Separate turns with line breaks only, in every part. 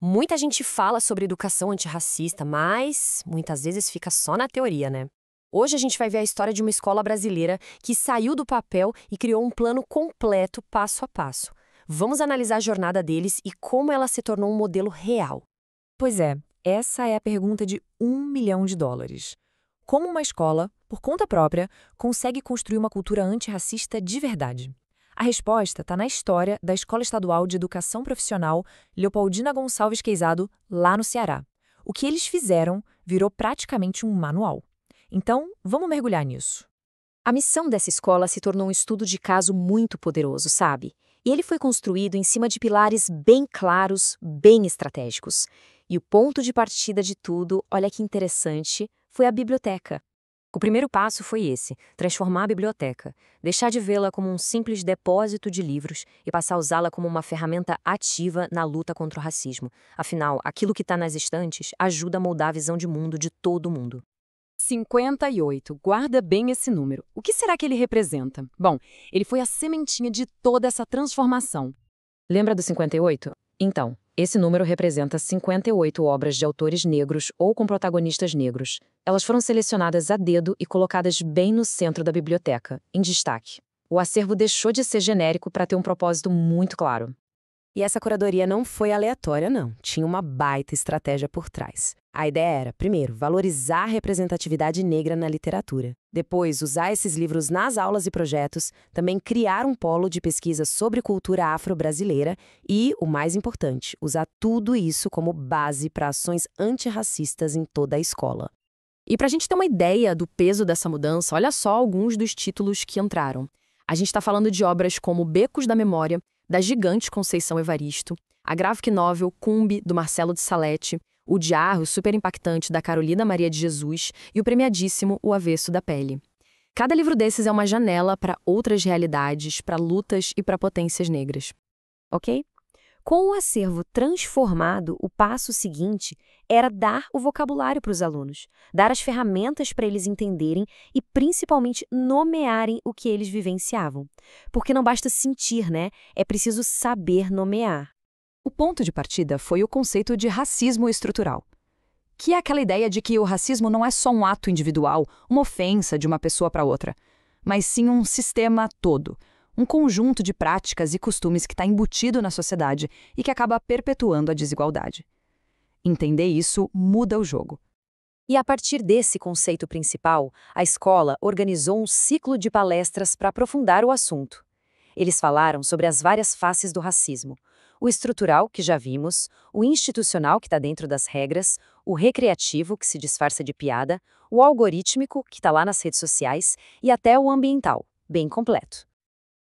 Muita gente fala sobre educação antirracista, mas muitas vezes fica só na teoria, né? Hoje a gente vai ver a história de uma escola brasileira que saiu do papel e criou um plano completo, passo a passo. Vamos analisar a jornada deles e como ela se tornou um modelo real.
Pois é, essa é a pergunta de US$ 1 milhão. Como uma escola, por conta própria, consegue construir uma cultura antirracista de verdade? A resposta está na história da Escola Estadual de Educação Profissional Leopoldina Gonçalves Queizado, lá no Ceará. O que eles fizeram virou praticamente um manual. Então, vamos mergulhar nisso.
A missão dessa escola se tornou um estudo de caso muito poderoso, sabe? E ele foi construído em cima de pilares bem claros, bem estratégicos. E o ponto de partida de tudo, olha que interessante, foi a biblioteca. O primeiro passo foi esse, transformar a biblioteca, deixar de vê-la como um simples depósito de livros e passar a usá-la como uma ferramenta ativa na luta contra o racismo. Afinal, aquilo que está nas estantes ajuda a moldar a visão de mundo de todo mundo.
58. Guarda bem esse número. O que será que ele representa? Bom, ele foi a sementinha de toda essa transformação.
Lembra do 58? Então, esse número representa 58 obras de autores negros ou com protagonistas negros. Elas foram selecionadas a dedo e colocadas bem no centro da biblioteca, em destaque. O acervo deixou de ser genérico para ter um propósito muito claro.
E essa curadoria não foi aleatória, não. Tinha uma baita estratégia por trás. A ideia era, primeiro, valorizar a representatividade negra na literatura. Depois, usar esses livros nas aulas e projetos, também criar um polo de pesquisa sobre cultura afro-brasileira e, o mais importante, usar tudo isso como base para ações antirracistas em toda a escola.
E para a gente ter uma ideia do peso dessa mudança, olha só alguns dos títulos que entraram. A gente está falando de obras como Becos da Memória, da gigante Conceição Evaristo, a graphic novel Cumbe, do Marcelo de Salete, o diário super impactante da Carolina Maria de Jesus e o premiadíssimo O Avesso da Pele. Cada livro desses é uma janela para outras realidades, para lutas e para potências negras.
Ok? Com o acervo transformado, o passo seguinte era dar o vocabulário para os alunos, dar as ferramentas para eles entenderem e, principalmente, nomearem o que eles vivenciavam. Porque não basta sentir, né? É preciso saber nomear.
O ponto de partida foi o conceito de racismo estrutural, que é aquela ideia de que o racismo não é só um ato individual, uma ofensa de uma pessoa para outra, mas sim um sistema todo. Um conjunto de práticas e costumes que está embutido na sociedade e que acaba perpetuando a desigualdade. Entender isso muda o jogo.
E a partir desse conceito principal, a escola organizou um ciclo de palestras para aprofundar o assunto. Eles falaram sobre as várias faces do racismo. O estrutural, que já vimos, o institucional, que está dentro das regras, o recreativo, que se disfarça de piada, o algorítmico, que está lá nas redes sociais, e até o ambiental, bem completo.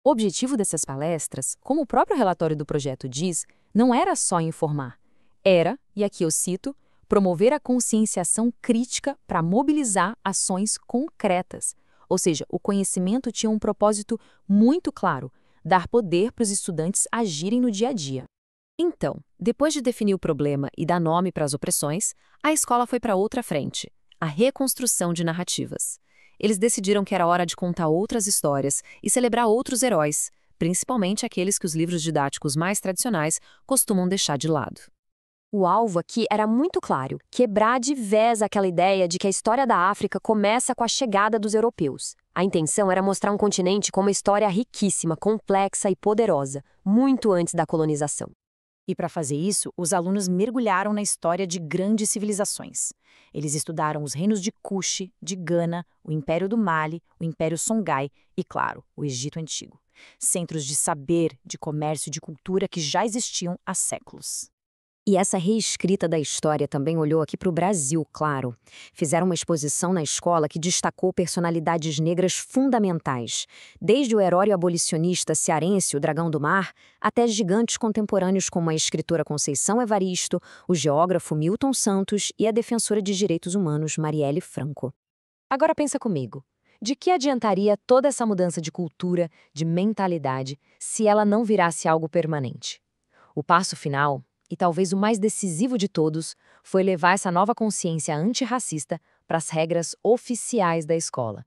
O objetivo dessas palestras, como o próprio relatório do projeto diz, não era só informar. Era, e aqui eu cito, promover a conscienciação crítica para mobilizar ações concretas. Ou seja, o conhecimento tinha um propósito muito claro, dar poder para os estudantes agirem no dia a dia. Então, depois de definir o problema e dar nome para as opressões, a escola foi para outra frente, a reconstrução de narrativas. Eles decidiram que era hora de contar outras histórias e celebrar outros heróis, principalmente aqueles que os livros didáticos mais tradicionais costumam deixar de lado.
O alvo aqui era muito claro, quebrar de vez aquela ideia de que a história da África começa com a chegada dos europeus. A intenção era mostrar um continente com uma história riquíssima, complexa e poderosa, muito antes da colonização.
E para fazer isso, os alunos mergulharam na história de grandes civilizações. Eles estudaram os reinos de Kush, de Gana, o Império do Mali, o Império Songhai e, claro, o Egito Antigo. Centros de saber, de comércio e de cultura que já existiam há séculos.
E essa reescrita da história também olhou aqui para o Brasil, claro. Fizeram uma exposição na escola que destacou personalidades negras fundamentais, desde o herói abolicionista cearense, o Dragão do Mar, até gigantes contemporâneos como a escritora Conceição Evaristo, o geógrafo Milton Santos e a defensora de direitos humanos Marielle Franco. Agora pensa comigo. De que adiantaria toda essa mudança de cultura, de mentalidade, se ela não virasse algo permanente? O passo final, e talvez o mais decisivo de todos, foi levar essa nova consciência antirracista para as regras oficiais da escola.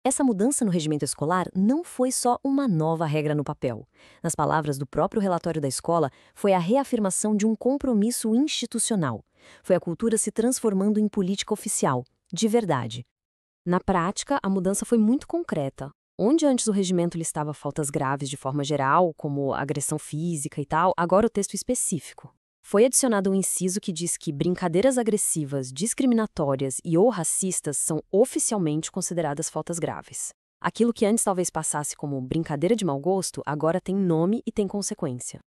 Essa mudança no regimento escolar não foi só uma nova regra no papel. Nas palavras do próprio relatório da escola, foi a reafirmação de um compromisso institucional. Foi a cultura se transformando em política oficial, de verdade.
Na prática, a mudança foi muito concreta. Onde antes o regimento listava faltas graves de forma geral, como agressão física e tal, agora o texto específico. Foi adicionado um inciso que diz que brincadeiras agressivas, discriminatórias e ou racistas são oficialmente consideradas faltas graves. Aquilo que antes talvez passasse como brincadeira de mau gosto, agora tem nome e tem consequência.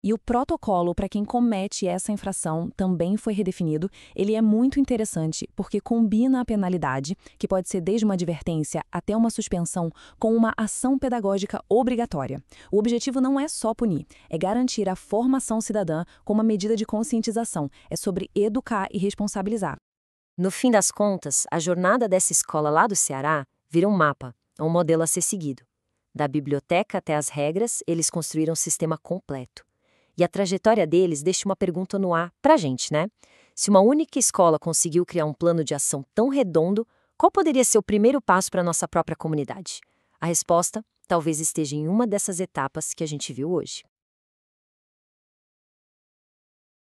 E o protocolo para quem comete essa infração também foi redefinido. Ele é muito interessante porque combina a penalidade, que pode ser desde uma advertência até uma suspensão, com uma ação pedagógica obrigatória. O objetivo não é só punir, é garantir a formação cidadã com uma medida de conscientização. É sobre educar e responsabilizar.
No fim das contas, a jornada dessa escola lá do Ceará vira um mapa, um modelo a ser seguido. Da biblioteca até as regras, eles construíram um sistema completo. E a trajetória deles deixa uma pergunta no ar pra gente, né? Se uma única escola conseguiu criar um plano de ação tão redondo, qual poderia ser o primeiro passo para a nossa própria comunidade? A resposta talvez esteja em uma dessas etapas que a gente viu hoje.